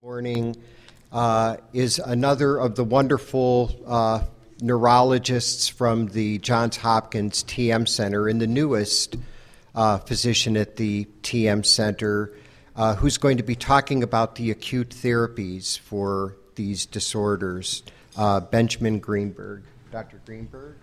Morning is another of the wonderful neurologists from the Johns Hopkins TM Center and the newest physician at the TM Center who's going to be talking about the acute therapies for these disorders, Benjamin Greenberg. Dr. Greenberg.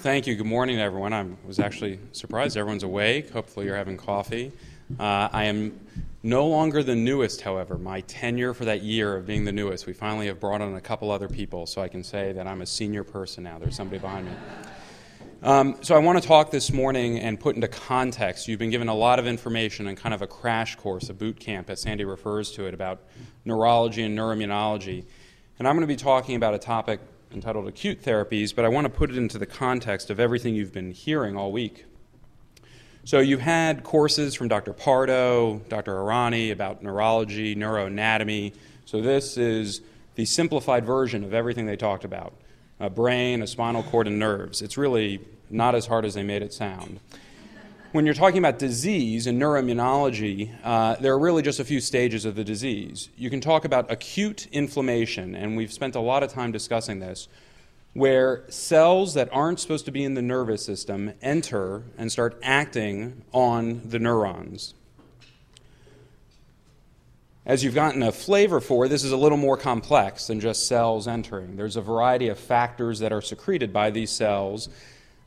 Thank you. Good morning, everyone. I was actually surprised everyone's awake. Hopefully you're having coffee. I am no longer the newest, however. My tenure for that year of being the newest, we finally have brought on a couple other people, so I can say that I'm a senior person now. There's somebody behind me. So I want to talk this morning and put into context. You've been given a lot of information and kind of a crash course, a boot camp, as Sandy refers to it, about neurology and neuroimmunology. And I'm going to be talking about a topic entitled Acute Therapies, but I want to put it into the context of everything you've been hearing all week. So you've had courses from Dr. Pardo, Dr. Irani about neurology, neuroanatomy. So this is the simplified version of everything they talked about. A brain, a spinal cord, and nerves. It's really not as hard as they made it sound. When you're talking about disease and neuroimmunology, there are really just a few stages of the disease. You can talk about acute inflammation, and we've spent a lot of time discussing this, where cells that aren't supposed to be in the nervous system enter and start acting on the neurons. As you've gotten a flavor for, this is a little more complex than just cells entering. There's a variety of factors that are secreted by these cells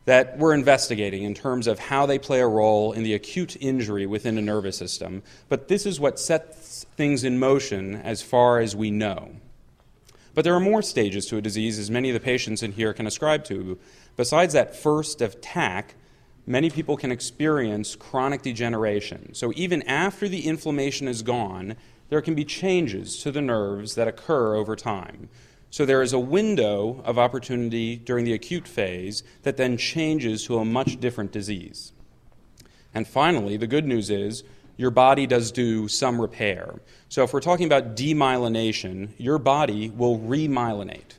that we're investigating in terms of how they play a role in the acute injury within a nervous system. But this is what sets things in motion as far as we know. But there are more stages to a disease, as many of the patients in here can ascribe to. Besides that first attack, many people can experience chronic degeneration. So even after the inflammation is gone, there can be changes to the nerves that occur over time. So there is a window of opportunity during the acute phase that then changes to a much different disease. And finally, the good news is your body does do some repair. So if we're talking about demyelination, your body will remyelinate.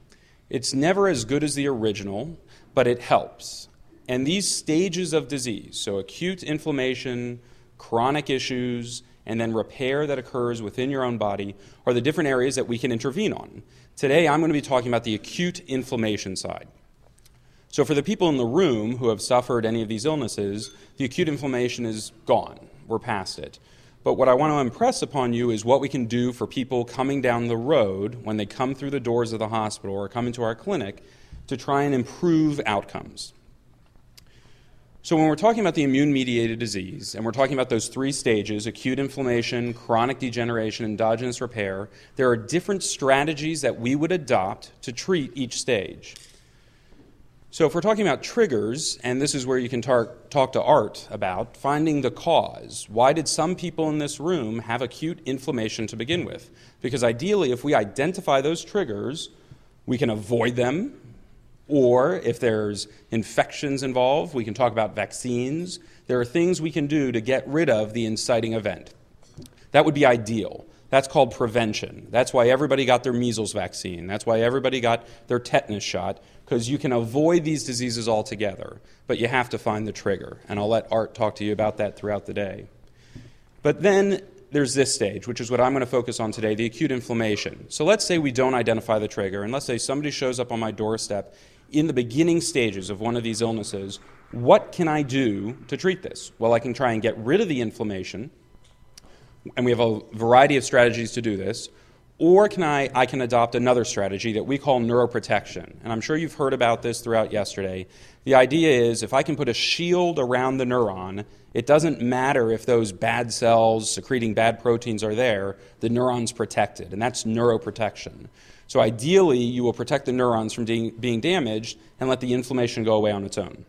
It's never as good as the original, but it helps. And these stages of disease, so acute inflammation, chronic issues, and then repair that occurs within your own body, are the different areas that we can intervene on. Today, I'm going to be talking about the acute inflammation side. So for the people in the room who have suffered any of these illnesses, the acute inflammation is gone. We're past it. But what I want to impress upon you is what we can do for people coming down the road when they come through the doors of the hospital or come into our clinic to try and improve outcomes. So when we're talking about the immune-mediated disease, and we're talking about those three stages, acute inflammation, chronic degeneration, endogenous repair, there are different strategies that we would adopt to treat each stage. So if we're talking about triggers, and this is where you can talk to Art about, finding the cause. Why did some people in this room have acute inflammation to begin with? Because ideally, if we identify those triggers, we can avoid them. Or if there's infections involved, we can talk about vaccines. There are things we can do to get rid of the inciting event. That would be ideal. That's called prevention. That's why everybody got their measles vaccine. That's why everybody got their tetanus shot, because you can avoid these diseases altogether. But you have to find the trigger. And I'll let Art talk to you about that throughout the day. But then there's this stage, which is what I'm going to focus on today, the acute inflammation. So let's say we don't identify the trigger, and let's say somebody shows up on my doorstep in the beginning stages of one of these illnesses. What can I do to treat this? Well, I can try and get rid of the inflammation, and we have a variety of strategies to do this, or I can adopt another strategy that we call neuroprotection. And I'm sure you've heard about this throughout yesterday. The idea is if I can put a shield around the neuron, it doesn't matter if those bad cells secreting bad proteins are there, the neuron's protected, and that's neuroprotection. So ideally, you will protect the neurons from being damaged and let the inflammation go away on its own.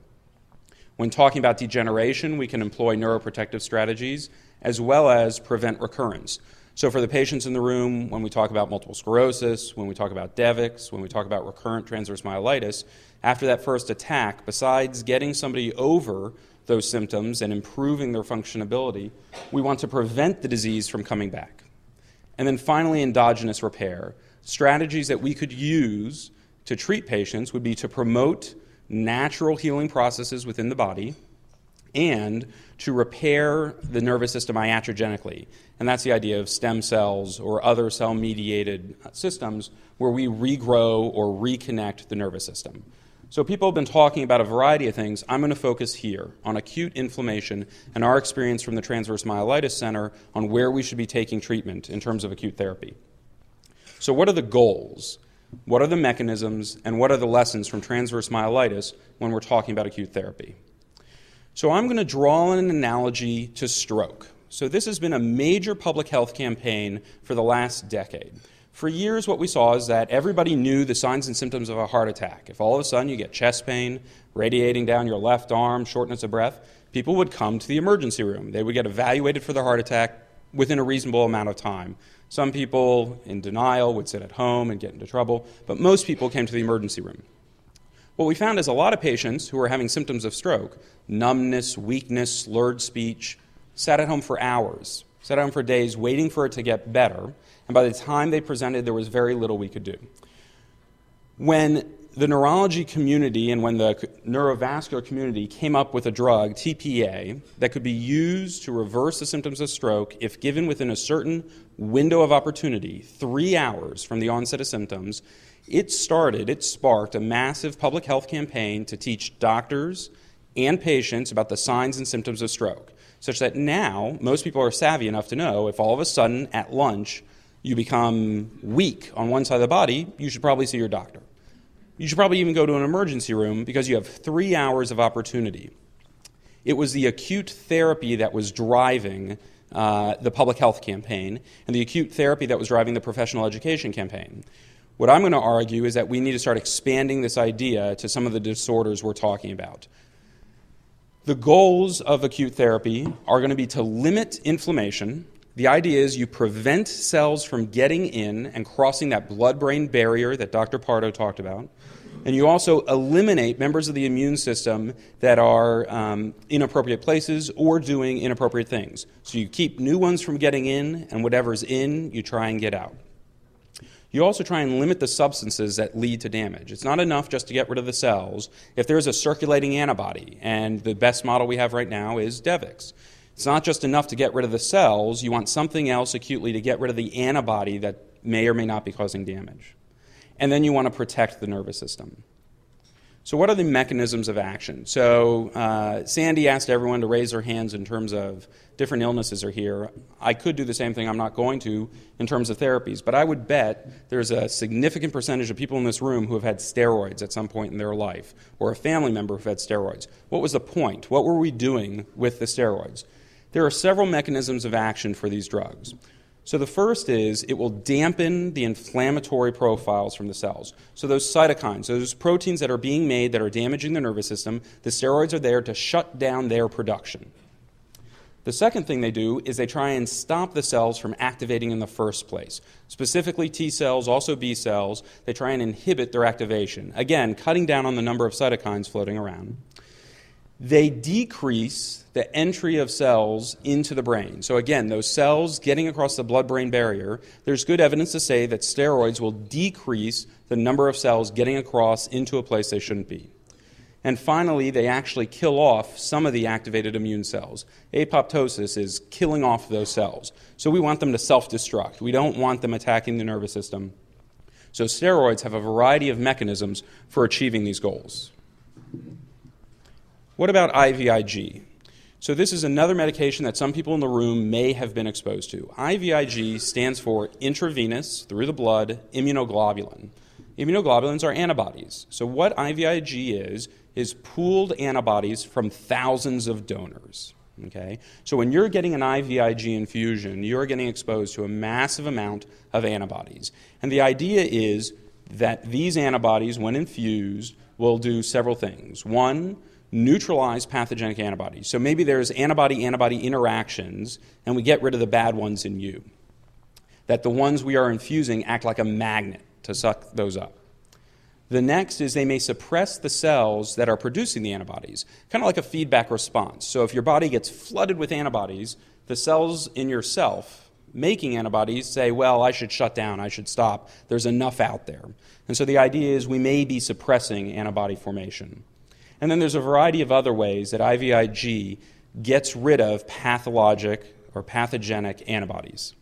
When talking about degeneration, we can employ neuroprotective strategies as well as prevent recurrence. So for the patients in the room, when we talk about multiple sclerosis, when we talk about DEVIX, when we talk about recurrent transverse myelitis, after that first attack, besides getting somebody over those symptoms and improving their functionability, we want to prevent the disease from coming back. And then finally, endogenous repair. Strategies that we could use to treat patients would be to promote natural healing processes within the body, and to repair the nervous system iatrogenically. And that's the idea of stem cells or other cell-mediated systems where we regrow or reconnect the nervous system. So people have been talking about a variety of things. I'm going to focus here on acute inflammation and our experience from the Transverse Myelitis Center on where we should be taking treatment in terms of acute therapy. So what are the goals? What are the mechanisms? And what are the lessons from transverse myelitis when we're talking about acute therapy? So I'm going to draw an analogy to stroke. So this has been a major public health campaign for the last decade. For years, what we saw is that everybody knew the signs and symptoms of a heart attack. If all of a sudden you get chest pain, radiating down your left arm, shortness of breath, people would come to the emergency room. They would get evaluated for their heart attack within a reasonable amount of time. Some people, in denial, would sit at home and get into trouble, but most people came to the emergency room. What we found is a lot of patients who were having symptoms of stroke, numbness, weakness, slurred speech, sat at home for hours, sat at home for days waiting for it to get better, and by the time they presented, there was very little we could do. When the neurology community and when the neurovascular community came up with a drug, TPA, that could be used to reverse the symptoms of stroke if given within a certain window of opportunity, 3 hours from the onset of symptoms, it sparked a massive public health campaign to teach doctors and patients about the signs and symptoms of stroke, such that now most people are savvy enough to know if all of a sudden at lunch you become weak on one side of the body, you should probably see your doctor. You should probably even go to an emergency room because you have 3 hours of opportunity. It was the acute therapy that was driving the public health campaign and the acute therapy that was driving the professional education campaign. What I'm going to argue is that we need to start expanding this idea to some of the disorders we're talking about. The goals of acute therapy are going to be to limit inflammation. The idea is you prevent cells from getting in and crossing that blood-brain barrier that Dr. Pardo talked about. And you also eliminate members of the immune system that are inappropriate places or doing inappropriate things. So you keep new ones from getting in, and whatever's in, you try and get out. You also try and limit the substances that lead to damage. It's not enough just to get rid of the cells. If there's a circulating antibody, and the best model we have right now is Devix, it's not just enough to get rid of the cells. You want something else acutely to get rid of the antibody that may or may not be causing damage. And then you want to protect the nervous system. So what are the mechanisms of action? So Sandy asked everyone to raise their hands in terms of different illnesses are here. I could do the same thing. I'm not going to in terms of therapies. But I would bet there's a significant percentage of people in this room who have had steroids at some point in their life or a family member who had steroids. What was the point? What were we doing with the steroids? There are several mechanisms of action for these drugs. So the first is it will dampen the inflammatory profiles from the cells. So those cytokines, those proteins that are being made that are damaging the nervous system, the steroids are there to shut down their production. The second thing they do is they try and stop the cells from activating in the first place. Specifically T cells, also B cells, they try and inhibit their activation. Again, cutting down on the number of cytokines floating around. They decrease the entry of cells into the brain. So again, those cells getting across the blood-brain barrier, there's good evidence to say that steroids will decrease the number of cells getting across into a place they shouldn't be. And finally, they actually kill off some of the activated immune cells. Apoptosis is killing off those cells. So we want them to self-destruct. We don't want them attacking the nervous system. So steroids have a variety of mechanisms for achieving these goals. What about IVIG? So this is another medication that some people in the room may have been exposed to. IVIG stands for intravenous, through the blood, immunoglobulin. Immunoglobulins are antibodies. So what IVIG is pooled antibodies from thousands of donors. Okay? So when you're getting an IVIG infusion, you're getting exposed to a massive amount of antibodies. And the idea is that these antibodies, when infused, will do several things. One, neutralize pathogenic antibodies. So maybe there's antibody-antibody interactions, and we get rid of the bad ones in you. That the ones we are infusing act like a magnet to suck those up. The next is they may suppress the cells that are producing the antibodies, kind of like a feedback response. So if your body gets flooded with antibodies, the cells in yourself making antibodies say, well, I should shut down, I should stop, there's enough out there. And so the idea is we may be suppressing antibody formation. And then there's a variety of other ways that IVIG gets rid of pathologic or pathogenic antibodies.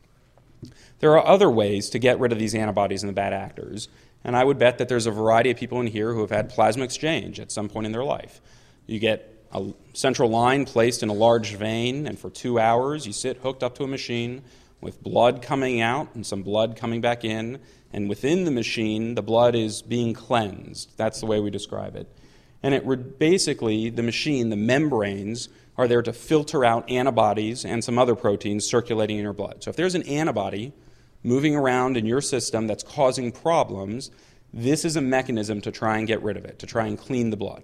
There are other ways to get rid of these antibodies and the bad actors, and I would bet that there's a variety of people in here who have had plasma exchange at some point in their life. You get a central line placed in a large vein, and for 2 hours you sit hooked up to a machine with blood coming out and some blood coming back in, and within the machine the blood is being cleansed. That's the way we describe it. And basically the machine, the membranes, are there to filter out antibodies and some other proteins circulating in your blood. So if there's an antibody moving around in your system that's causing problems, this is a mechanism to try and get rid of it, to try and clean the blood.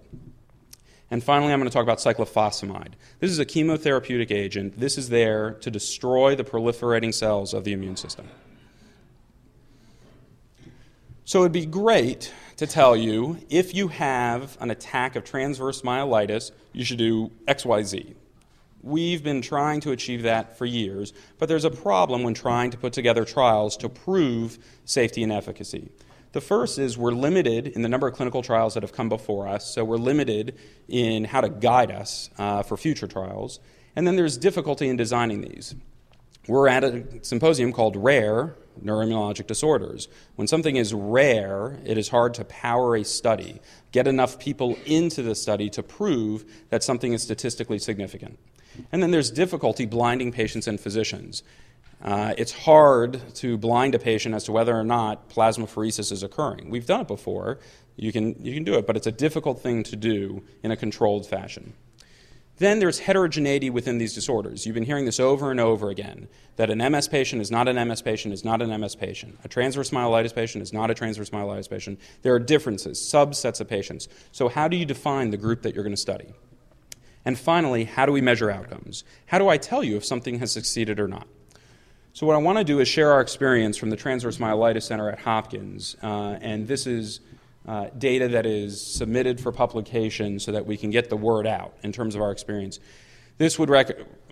And finally, I'm going to talk about cyclophosphamide. This is a chemotherapeutic agent. This is there to destroy the proliferating cells of the immune system. So it'd be great to tell you, if you have an attack of transverse myelitis, you should do XYZ. We've been trying to achieve that for years, but there's a problem when trying to put together trials to prove safety and efficacy. The first is we're limited in the number of clinical trials that have come before us, so we're limited in how to guide us for future trials. And then there's difficulty in designing these. We're at a symposium called Rare Neuroimmunologic Disorders. When something is rare, it is hard to power a study, get enough people into the study to prove that something is statistically significant. And then there's difficulty blinding patients and physicians. It's hard to blind a patient as to whether or not plasmapheresis is occurring. We've done it before. You can do it, but it's a difficult thing to do in a controlled fashion. Then there's heterogeneity within these disorders. You've been hearing this over and over again, that an MS patient is not an MS patient is not an MS patient. A transverse myelitis patient is not a transverse myelitis patient. There are differences, subsets of patients. So how do you define the group that you're going to study? And finally, how do we measure outcomes? How do I tell you if something has succeeded or not? So what I want to do is share our experience from the Transverse Myelitis Center at Hopkins, and this is data that is submitted for publication so that we can get the word out in terms of our experience. This would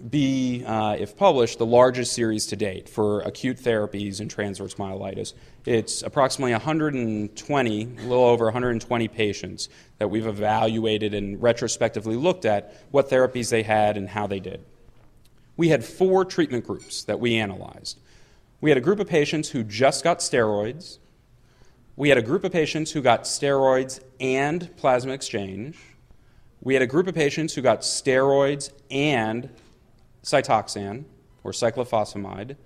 be, if published, the largest series to date for acute therapies in transverse myelitis. It's approximately 120, a little over 120 patients that we've evaluated and retrospectively looked at what therapies they had and how they did. We had 4 treatment groups that we analyzed. We had a group of patients who just got steroids. We had a group of patients who got steroids and plasma exchange. We had a group of patients who got steroids and Cytoxan, or cyclophosphamide,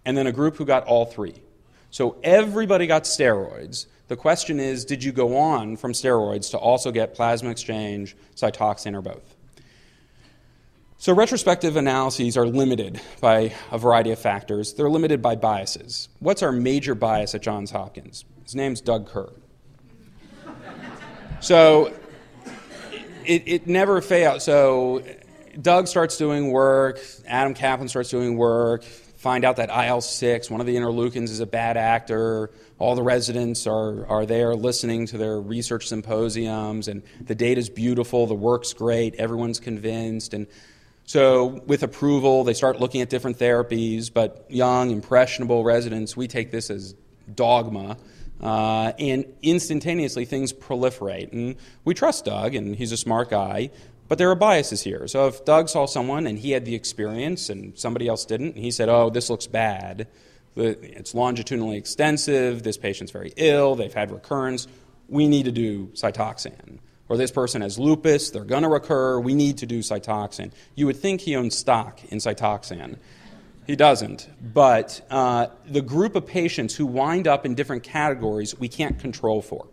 and then a group who got all 3. So everybody got steroids. The question is, did you go on from steroids to also get plasma exchange, Cytoxan, or both? So retrospective analyses are limited by a variety of factors. They're limited by biases. What's our major bias at Johns Hopkins? His name's Doug Kerr. So it never fails. So Doug starts doing work, Adam Kaplan starts doing work, find out that IL-6, one of the interleukins, is a bad actor. All the residents are there listening to their research symposiums, and the data's beautiful, the work's great, everyone's convinced. And so with approval, they start looking at different therapies, but young, impressionable residents, we take this as dogma. And instantaneously things proliferate. And we trust Doug, and he's a smart guy, but there are biases here. So if Doug saw someone and he had the experience and somebody else didn't, and he said, oh, this looks bad, it's longitudinally extensive, this patient's very ill, they've had recurrence, we need to do Cytoxan. Or this person has lupus, they're going to recur, we need to do Cytoxan. You would think he owns stock in Cytoxan. He doesn't. But the group of patients who wind up in different categories, we can't control for.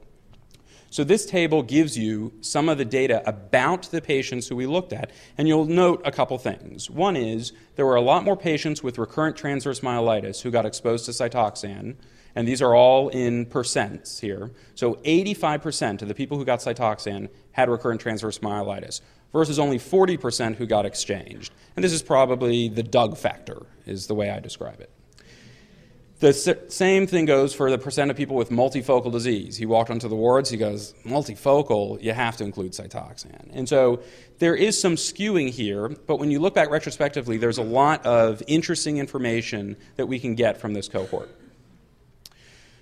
So this table gives you some of the data about the patients who we looked at, and you'll note a couple things. One is there were a lot more patients with recurrent transverse myelitis who got exposed to Cytoxan, and these are all in percents here. So 85% of the people who got Cytoxan had recurrent transverse myelitis, versus only 40% who got exchanged. And this is probably the Doug factor, is the way I describe it. The same thing goes for the percent of people with multifocal disease. He walked onto the wards, he goes, multifocal, you have to include Cytoxan. And so there is some skewing here, but when you look back retrospectively, there's a lot of interesting information that we can get from this cohort.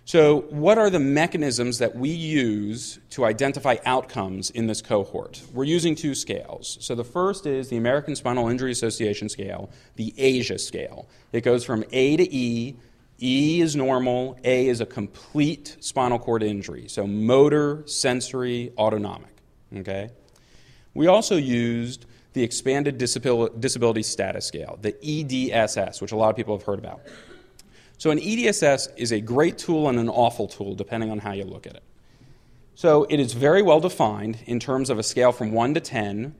So what are the mechanisms that we use to identify outcomes in this cohort? We're using two scales. So the first is the American Spinal Injury Association scale, the ASIA scale. It goes from A to E. E is normal, A is a complete spinal cord injury, so motor, sensory, autonomic. Okay? We also used the Expanded Disability Status Scale, the EDSS, which a lot of people have heard about. So an EDSS is a great tool and an awful tool, depending on how you look at it. So it is very well defined in terms of a scale from 1 to 10.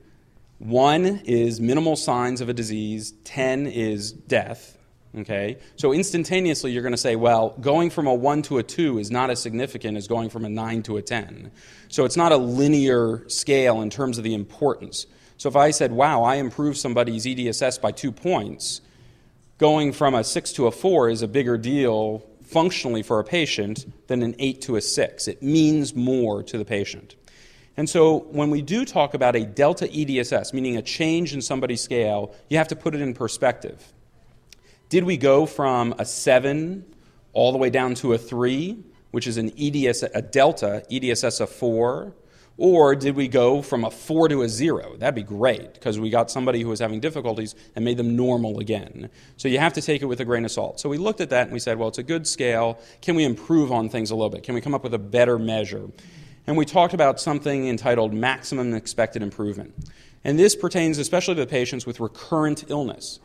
1 is minimal signs of a disease, 10 is death. Okay? So instantaneously you're going to say, well, going from a 1 to a 2 is not as significant as going from a 9 to a 10. So it's not a linear scale in terms of the importance. So if I said, wow, I improved somebody's EDSS by 2 points, going from a 6 to a 4 is a bigger deal functionally for a patient than an 8 to a 6. It means more to the patient. And so when we do talk about a delta EDSS, meaning a change in somebody's scale, you have to put it in perspective. Did we go from a 7 all the way down to a 3, which is a delta EDSS of 4? Or did we go from a 4 to a 0? That'd be great, because we got somebody who was having difficulties and made them normal again. So you have to take it with a grain of salt. So we looked at that and we said, well, it's a good scale. Can we improve on things a little bit? Can we come up with a better measure? And we talked about something entitled maximum expected improvement. And this pertains especially to the patients with recurrent illness.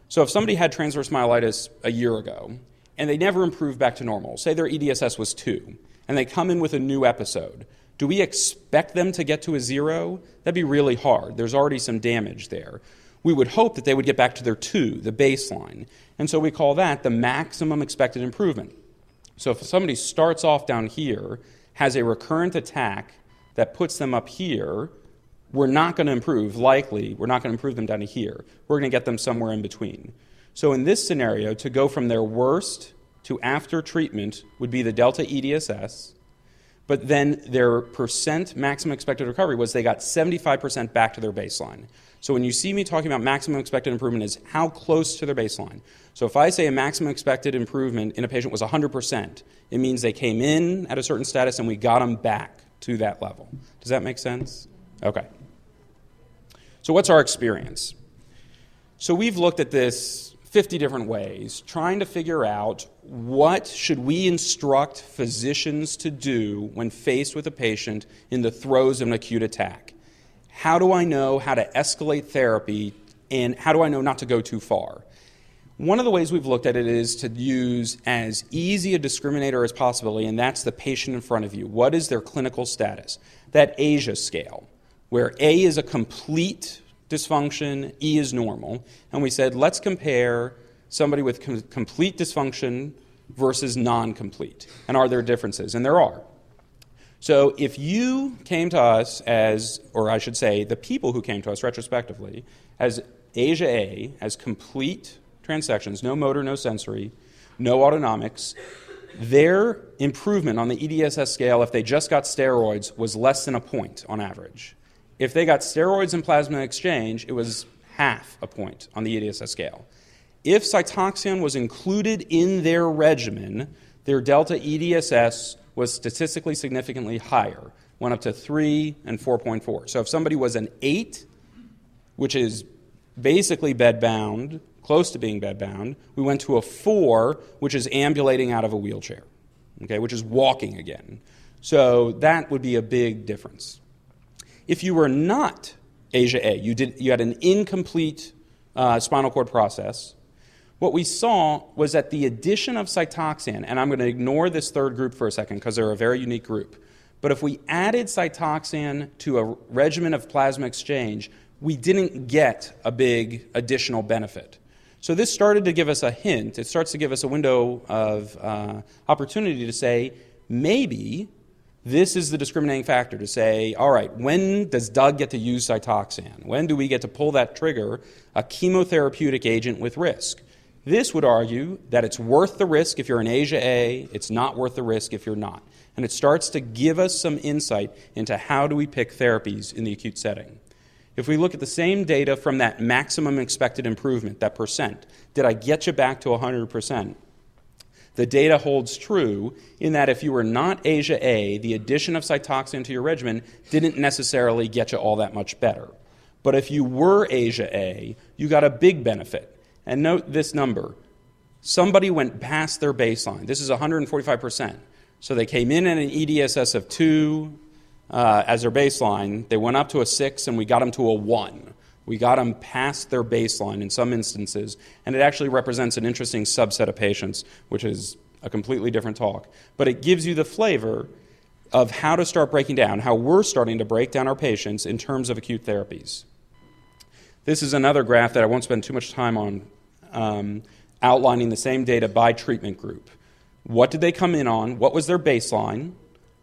So if somebody had transverse myelitis a year ago and they never improved back to normal, say their EDSS was 2, and they come in with a new episode, do we expect them to get to a 0? That'd be really hard. There's already some damage there. We would hope that they would get back to their 2, the baseline. And so we call that the maximum expected improvement. So if somebody starts off down here, has a recurrent attack that puts them up here, we're not going to improve, likely, we're not going to improve them down to here. We're going to get them somewhere in between. So in this scenario, to go from their worst to after treatment would be the delta EDSS, but then their percent maximum expected recovery was they got 75% back to their baseline. So when you see me talking about maximum expected improvement is how close to their baseline. So if I say a maximum expected improvement in a patient was 100%, it means they came in at a certain status and we got them back to that level. Does that make sense? Okay. So what's our experience? So we've looked at this 50 different ways, trying to figure out what should we instruct physicians to do when faced with a patient in the throes of an acute attack. How do I know how to escalate therapy, and how do I know not to go too far? One of the ways we've looked at it is to use as easy a discriminator as possible, and that's the patient in front of you. What is their clinical status? That ASIA scale, where A is a complete dysfunction, E is normal, and we said, let's compare somebody with complete dysfunction versus non-complete, and are there differences? And there are. So if you came to us as, or I should say, the people who came to us retrospectively, as ASIA A, as complete transections, no motor, no sensory, no autonomics, their improvement on the EDSS scale, if they just got steroids, was less than a point on average. If they got steroids and plasma exchange, it was half a point on the EDSS scale. If Cytoxan was included in their regimen, their delta EDSS was statistically significantly higher, went up to 3 and 4.4. So if somebody was an 8, which is basically bedbound, close to being bedbound, we went to a 4, which is ambulating out of a wheelchair, okay, which is walking again. So that would be a big difference. If you were not ASIA A, you had an incomplete spinal cord process, what we saw was that the addition of Cytoxan, and I'm going to ignore this third group for a second because they're a very unique group, but if we added Cytoxan to a regimen of plasma exchange, we didn't get a big additional benefit. So this started to give us a hint. It starts to give us a window of opportunity to say, maybe this is the discriminating factor to say, all right, when does Doug get to use Cytoxan? When do we get to pull that trigger, a chemotherapeutic agent with risk? This would argue that it's worth the risk if you're an ASIA A, it's not worth the risk if you're not. And it starts to give us some insight into how do we pick therapies in the acute setting. If we look at the same data from that maximum expected improvement, that percent, did I get you back to 100%? the data holds true in that if you were not Asia A, the addition of Cytoxan to your regimen didn't necessarily get you all that much better. But if you were Asia A, you got a big benefit. And note this number. Somebody went past their baseline. This is 145%. So they came in at an EDSS of 2 as their baseline. They went up to a 6, and we got them to a 1. We got them past their baseline in some instances, and it actually represents an interesting subset of patients, which is a completely different talk. But it gives you the flavor of how to start breaking down, how we're starting to break down our patients in terms of acute therapies. This is another graph that I won't spend too much time on, outlining the same data by treatment group. What did they come in on? What was their baseline?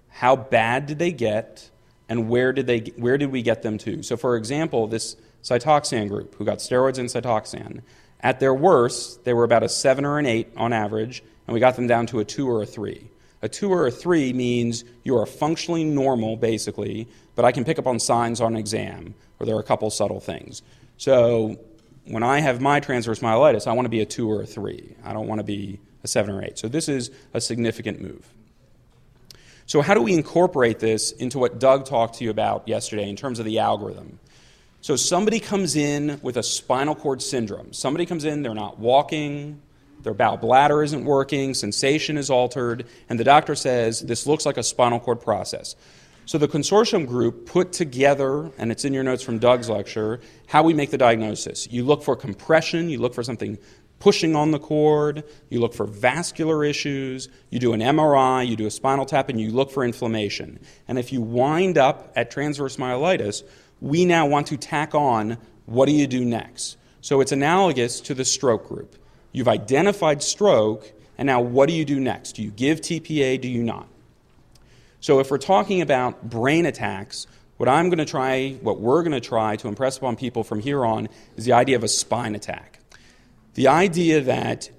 How bad did they get? And where did we get them to? So, for example, this Cytoxan group, who got steroids and Cytoxan, at their worst, they were about a 7 or an 8 on average, and we got them down to a 2 or a 3. A 2 or a 3 means you are functionally normal, basically, but I can pick up on signs on an exam, or there are a couple subtle things. So when I have my transverse myelitis, I want to be a 2 or a 3. I don't want to be a 7 or 8. So this is a significant move. So how do we incorporate this into what Doug talked to you about yesterday in terms of the algorithm? So somebody comes in with a spinal cord syndrome. Somebody comes in, they're not walking, their bowel bladder isn't working, sensation is altered, and the doctor says, this looks like a spinal cord process. So the consortium group put together, and it's in your notes from Doug's lecture, how we make the diagnosis. You look for compression, you look for something pushing on the cord, you look for vascular issues, you do an MRI, you do a spinal tap, and you look for inflammation. And if you wind up at transverse myelitis, we now want to tack on, what do you do next? So it's analogous to the stroke group. You've identified stroke, and now what do you do next? Do you give TPA, do you not? So if we're talking about brain attacks, what we're going to try to impress upon people from here on is the idea of a spine attack. The idea that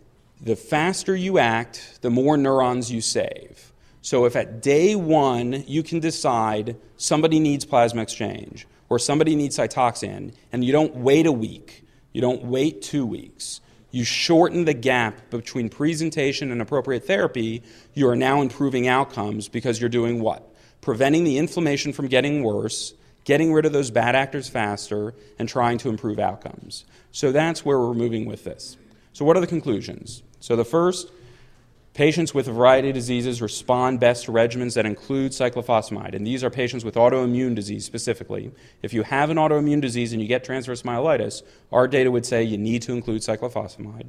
the faster you act, the more neurons you save. So if at day 1 you can decide somebody needs plasma exchange or somebody needs Cytoxan, and you don't wait a week, you don't wait 2 weeks, you shorten the gap between presentation and appropriate therapy, you are now improving outcomes because you're doing what? Preventing the inflammation from getting worse, getting rid of those bad actors faster, and trying to improve outcomes. So that's where we're moving with this. So what are the conclusions? So the first, patients with a variety of diseases respond best to regimens that include cyclophosphamide, and these are patients with autoimmune disease specifically. If you have an autoimmune disease and you get transverse myelitis, our data would say you need to include cyclophosphamide.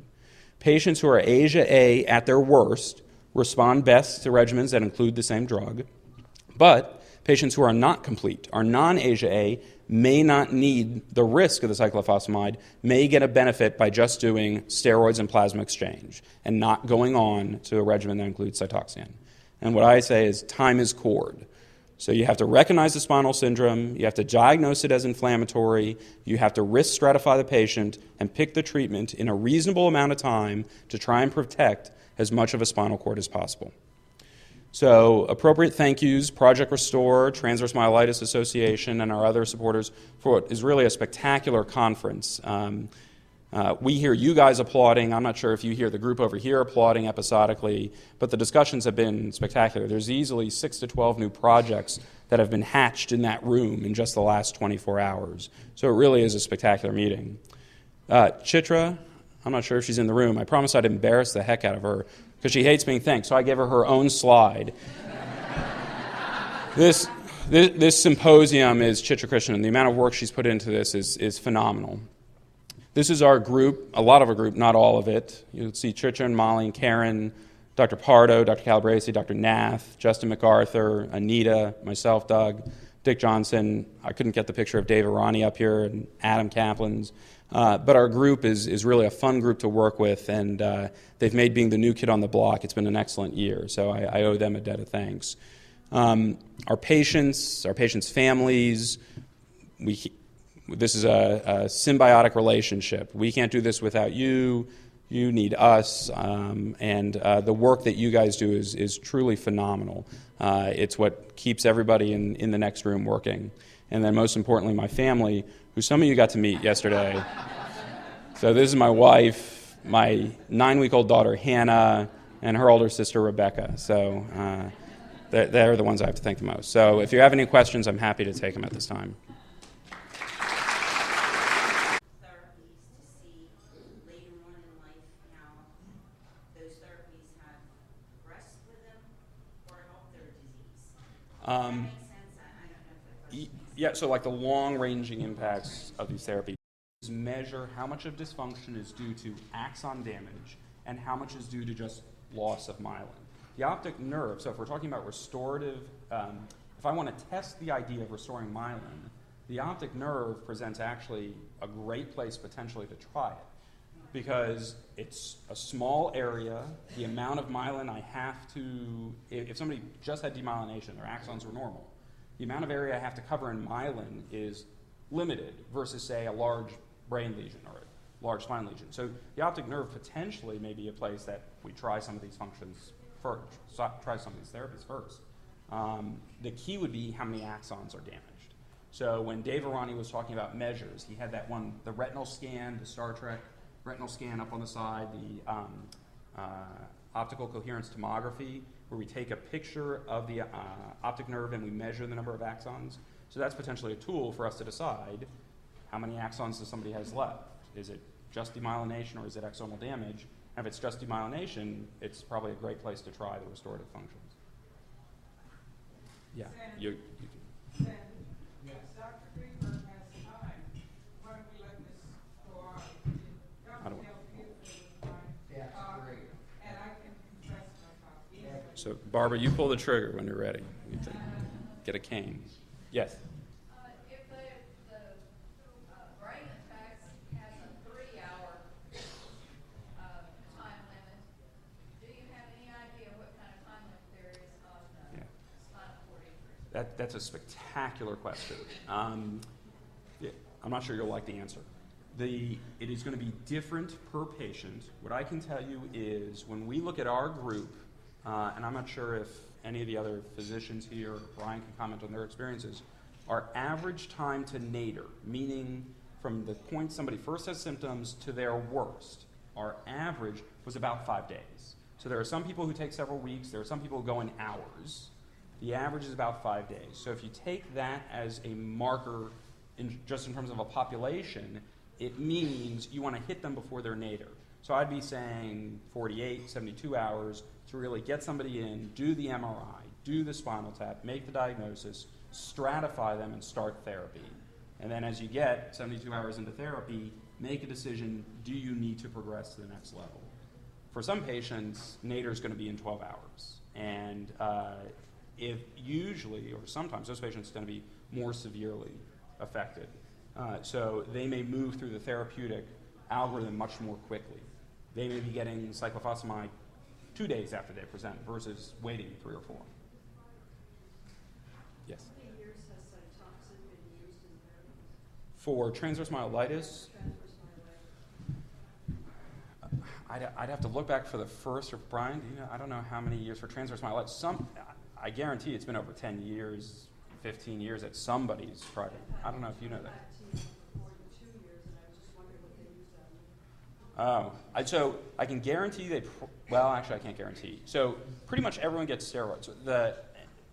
Patients who are Asia A at their worst respond best to regimens that include the same drug, but patients who are not complete, are non-Asia A, may not need the risk of the cyclophosphamide, may get a benefit by just doing steroids and plasma exchange and not going on to a regimen that includes Cytoxan. And what I say is time is cord. So you have to recognize the spinal syndrome, you have to diagnose it as inflammatory, you have to risk stratify the patient and pick the treatment in a reasonable amount of time to try and protect as much of a spinal cord as possible. So appropriate thank yous, Project Restore, Transverse Myelitis Association, and our other supporters for what is really a spectacular conference. We hear you guys applauding. I'm not sure if you hear the group over here applauding episodically, but the discussions have been spectacular. There's easily 6 to 12 new projects that have been hatched in that room in just the last 24 hours. So it really is a spectacular meeting. Chitra, I'm not sure if she's in the room. I promised I'd embarrass the heck out of her because she hates being thanked, so I gave her her own slide. This symposium is Chitra Krishnan, and the amount of work she's put into this is phenomenal. This is our group, a lot of our group, not all of it. You'll see Chitra and Molly and Karen, Dr. Pardo, Dr. Calabresi, Dr. Nath, Justin MacArthur, Anita, myself, Doug, Dick Johnson. I couldn't get the picture of Dave Arani up here, and Adam Kaplan's. But our group is really a fun group to work with, and they've made being the new kid on the block. It's been an excellent year, so I owe them a debt of thanks. Our patients' families, this is a symbiotic relationship. We can't do this without you. You need us, and the work that you guys do is truly phenomenal. It's what keeps everybody in the next room working. And then most importantly, my family, who some of you got to meet yesterday. So this is my wife, my 9-week-old daughter, Hannah, and her older sister, Rebecca. So they're the ones I have to thank the most. So if you have any questions, I'm happy to take them at this time. Yeah, so like the long-ranging impacts of these therapies measure how much of dysfunction is due to axon damage and how much is due to just loss of myelin. The optic nerve, so if we're talking about restorative, if I want to test the idea of restoring myelin, the optic nerve presents actually a great place potentially to try it because it's a small area. The amount of myelin I have to, if somebody just had demyelination, their axons were normal, the amount of area I have to cover in myelin is limited versus, say, a large brain lesion or a large spine lesion. So the optic nerve potentially may be a place that we try some of these functions first, try some of these therapies first. The key would be how many axons are damaged. So when Dave Arani was talking about measures, he had that one, the retinal scan, the Star Trek retinal scan up on the side, the optical coherence tomography, where we take a picture of the optic nerve and we measure the number of axons. So that's potentially a tool for us to decide how many axons does somebody has left. Is it just demyelination or is it axonal damage? And if it's just demyelination, it's probably a great place to try the restorative functions. Yeah, you can. Yes, Dr. Greenberg has time. Why don't we let this go on? I don't want. That's great. And I can confess my copy. So, Barbara, you pull the trigger when you're ready. You can get a cane. Yes? If the brain attacks has a 3-hour time limit, do you have any idea what kind of time limit there is on spinal cord injury? That's a spectacular question. Yeah, I'm not sure you'll like the answer. It is going to be different per patient. What I can tell you is when we look at our group, and I'm not sure if any of the other physicians here, or Brian can comment on their experiences, our average time to nadir, meaning from the point somebody first has symptoms to their worst, our average was about 5 days. So there are some people who take several weeks, there are some people who go in hours. The average is about 5 days. So if you take that as a marker just in terms of a population, it means you want to hit them before they're nadir. So I'd be saying 48, 72 hours to really get somebody in, do the MRI, do the spinal tap, make the diagnosis, stratify them, and start therapy. And then as you get 72 hours into therapy, make a decision, do you need to progress to the next level? For some patients, nadir is going to be in 12 hours. And if usually, or sometimes, those patients tend to be more severely affected. So they may move through the therapeutic algorithm much more quickly. They may be getting cyclophosphamide 2 days after they present versus waiting 3 or 4. Yes? How many years has Cytoxan been used in therapy? For transverse myelitis, I'd have to look back for the first, or Brian, do you know, I don't know how many years for transverse myelitis. I guarantee it's been over 10 years, 15 years at somebody's project. I don't know if you know that. Oh, so I can guarantee well, actually I can't guarantee. So pretty much everyone gets steroids.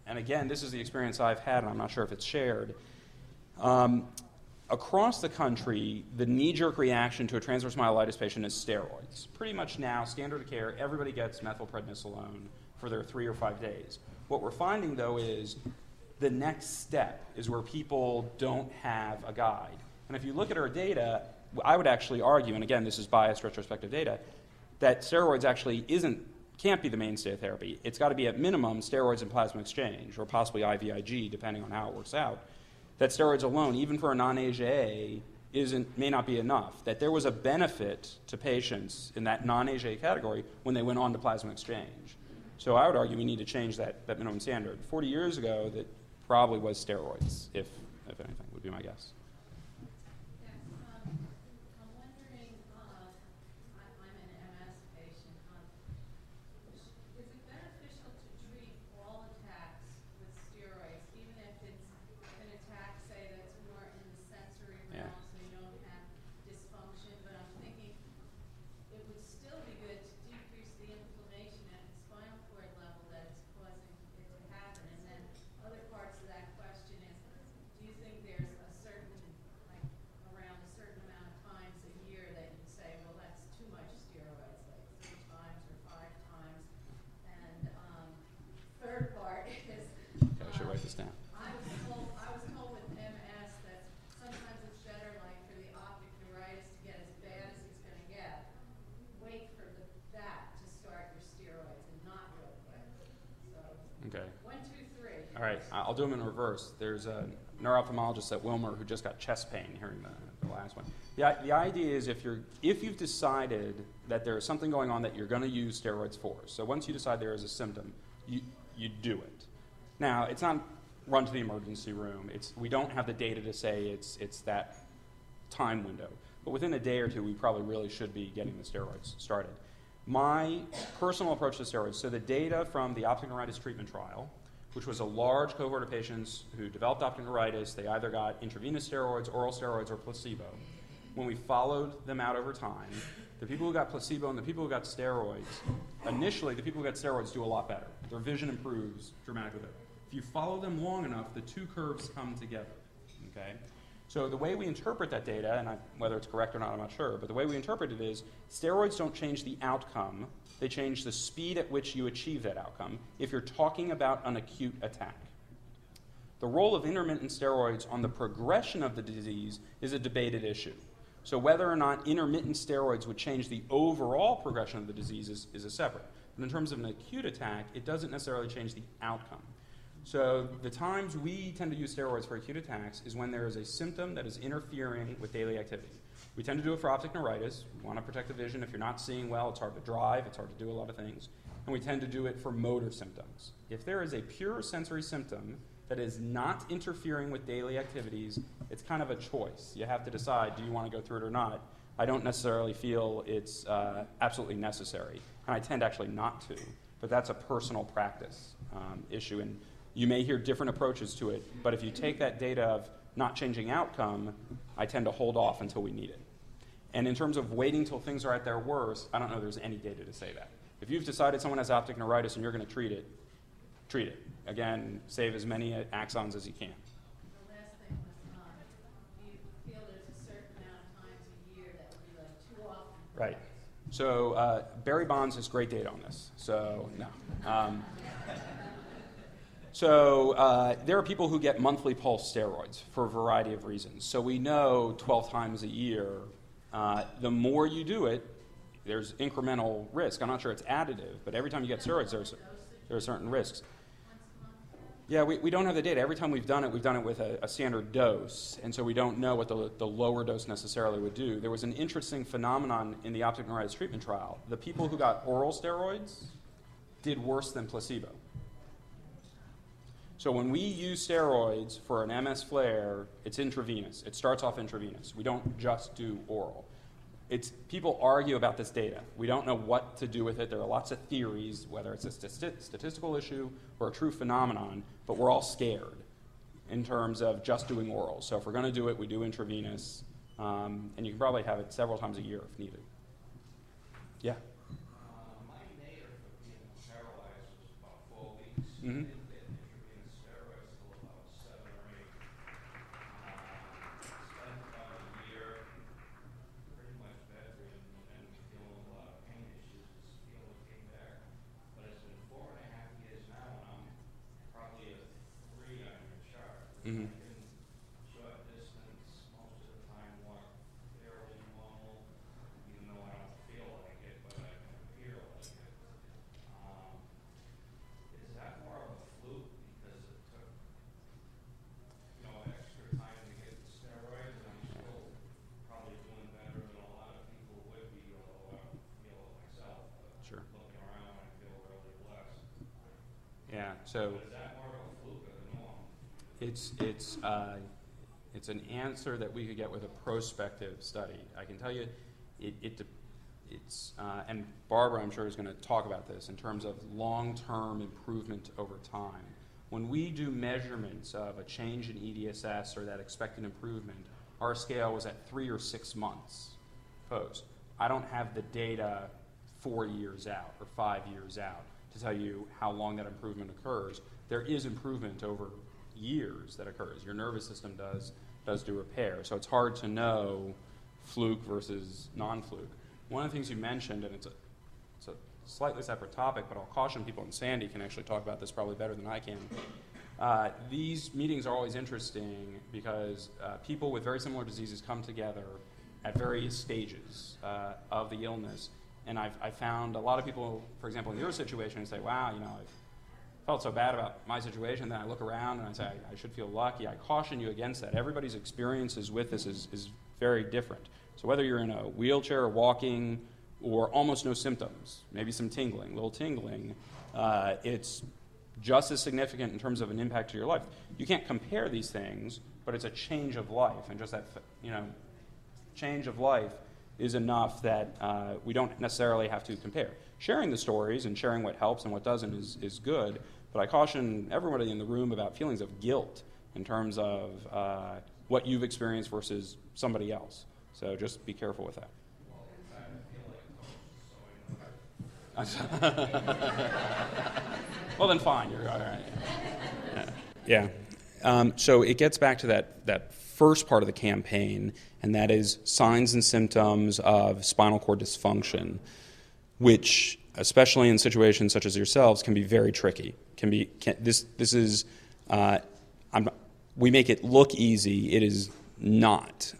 And again, this is the experience I've had, and I'm not sure if it's shared. Across the country, the knee-jerk reaction to a transverse myelitis patient is steroids. Pretty much now, standard of care, everybody gets methylprednisolone for their 3 or 5 days. What we're finding, though, is the next step is where people don't have a guide. And if you look at our data, I would actually argue, and again, this is biased retrospective data, that steroids actually can't be the mainstay of therapy. It's got to be at minimum steroids and plasma exchange, or possibly IVIG, depending on how it works out. That steroids alone, even for a non-AGA, may not be enough. That there was a benefit to patients in that non-AGA category when they went on to plasma exchange. So I would argue we need to change that minimum standard. 40 years ago, that probably was steroids, if anything, would be my guess. I'll do them in reverse. There's a neuro-ophthalmologist at Wilmer who just got chest pain hearing the last one. The idea is if you've decided that there is something going on that you're going to use steroids for, so once you decide there is a symptom, you do it. Now, it's not run to the emergency room. We don't have the data to say it's that time window. But within a day or two, we probably really should be getting the steroids started. My personal approach to steroids, so the data from the optic neuritis treatment trial, which was a large cohort of patients who developed optic neuritis, they either got intravenous steroids, oral steroids, or placebo. When we followed them out over time, the people who got placebo and the people who got steroids, initially the people who got steroids do a lot better. Their vision improves dramatically better. If you follow them long enough, the two curves come together, okay? So the way we interpret that data, and whether it's correct or not, I'm not sure, but the way we interpret it is steroids don't change the outcome. They change the speed at which you achieve that outcome if you're talking about an acute attack. The role of intermittent steroids on the progression of the disease is a debated issue. So whether or not intermittent steroids would change the overall progression of the disease is a separate. But in terms of an acute attack, it doesn't necessarily change the outcome. So the times we tend to use steroids for acute attacks is when there is a symptom that is interfering with daily activity. We tend to do it for optic neuritis. We want to protect the vision. If you're not seeing well, it's hard to drive, it's hard to do a lot of things. And we tend to do it for motor symptoms. If there is a pure sensory symptom that is not interfering with daily activities, it's kind of a choice. You have to decide, do you want to go through it or not? I don't necessarily feel it's absolutely necessary, and I tend actually not to, but that's a personal practice issue. And you may hear different approaches to it, but if you take that data of not changing outcome, I tend to hold off until we need it. And in terms of waiting till things are at their worst, I don't know there's any data to say that. If you've decided someone has optic neuritis and you're going to treat it, treat it. Again, save as many axons as you can. The last thing was, do you feel there's a certain amount of times a year that would be like too often? Right. So Barry Bonds has great data on this. So no. There are people who get monthly pulse steroids for a variety of reasons. So we know 12 times a year, the more you do it, there's incremental risk. I'm not sure it's additive, but every time you get steroids, there are certain risks. Yeah, we don't have the data. Every time we've done it with a standard dose, and so we don't know what the lower dose necessarily would do. There was an interesting phenomenon in the optic neuritis treatment trial. The people who got oral steroids did worse than placebo. So when we use steroids for an MS flare, it's intravenous. It starts off intravenous. We don't just do oral. People argue about this data. We don't know what to do with it. There are lots of theories, whether it's a statistical issue or a true phenomenon, but we're all scared in terms of just doing oral. So if we're going to do it, we do intravenous, and you can probably have it several times a year if needed. Yeah? My native for being paralyzed was about 4 weeks. Mm-hmm. Mm-hmm. Short distance, most of the time walk fairly normal, even though I don't feel like it, but I can appear like it. Is that more of a fluke because it took, extra time to get the steroids, and I'm still probably doing better than a lot of people would be, although I don't feel it myself. But sure. Looking around, I feel really blessed. Yeah, so Is that more of a fluke or the norm? It's an answer that we could get with a prospective study. I can tell you, and Barbara, I'm sure, is going to talk about this in terms of long-term improvement over time. When we do measurements of a change in EDSS or that expected improvement, our scale was at 3 or 6 months post. I don't have the data 4 years out or 5 years out to tell you how long that improvement occurs. There is improvement over years that occurs. Your nervous system does do repair. So it's hard to know fluke versus non-fluke. One of the things you mentioned, and it's a slightly separate topic, but I'll caution people, and Sandy can actually talk about this probably better than I can. These meetings are always interesting because people with very similar diseases come together at various stages of the illness. And I've found a lot of people, for example, in your situation, say, wow, felt so bad about my situation, then I look around and I say, I should feel lucky. I caution you against that. Everybody's experiences with this is very different. So whether you're in a wheelchair or walking or almost no symptoms, maybe some tingling, little tingling, it's just as significant in terms of an impact to your life. You can't compare these things, but it's a change of life, and just that, change of life is enough that we don't necessarily have to compare. Sharing the stories and sharing what helps and what doesn't is good, but I caution everybody in the room about feelings of guilt in terms of what you've experienced versus somebody else. So just be careful with that. Well, then fine. You're all right. Yeah. So it gets back to that first part of the campaign, and that is signs and symptoms of spinal cord dysfunction, which, especially in situations such as yourselves, can be very tricky. We make it look easy. It is not.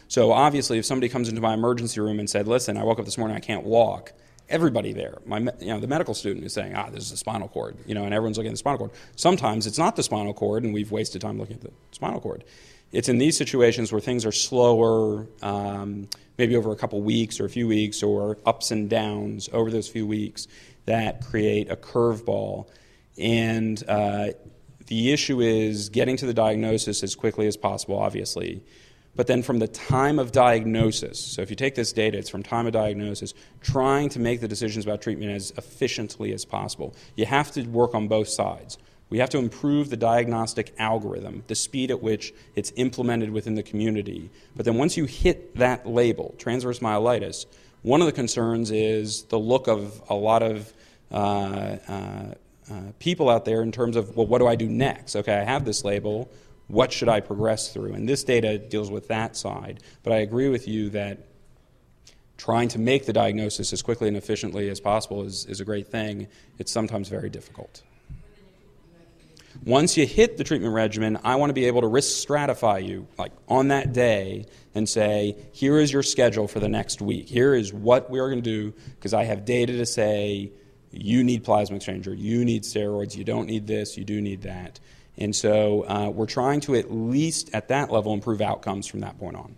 So obviously, if somebody comes into my emergency room and said, "Listen, I woke up this morning, I can't walk," everybody there, the medical student is saying, this is the spinal cord, and everyone's looking at the spinal cord. Sometimes it's not the spinal cord, and we've wasted time looking at the spinal cord. It's in these situations where things are slower, maybe over a couple weeks or a few weeks, or ups and downs over those few weeks, that create a curveball. And the issue is getting to the diagnosis as quickly as possible, obviously. But then from the time of diagnosis, so if you take this data, it's from time of diagnosis, trying to make the decisions about treatment as efficiently as possible. You have to work on both sides. We have to improve the diagnostic algorithm, the speed at which it's implemented within the community. But then once you hit that label, transverse myelitis, one of the concerns is the look of a lot of people out there in terms of, well, what do I do next? Okay, I have this label. What should I progress through? And this data deals with that side. But I agree with you that trying to make the diagnosis as quickly and efficiently as possible is a great thing. It's sometimes very difficult. Once you hit the treatment regimen, I want to be able to risk stratify you, like on that day, and say, here is your schedule for the next week. Here is what we are going to do, because I have data to say, you need plasma exchanger, you need steroids, you don't need this, you do need that. And so we're trying to, at least at that level, improve outcomes from that point on.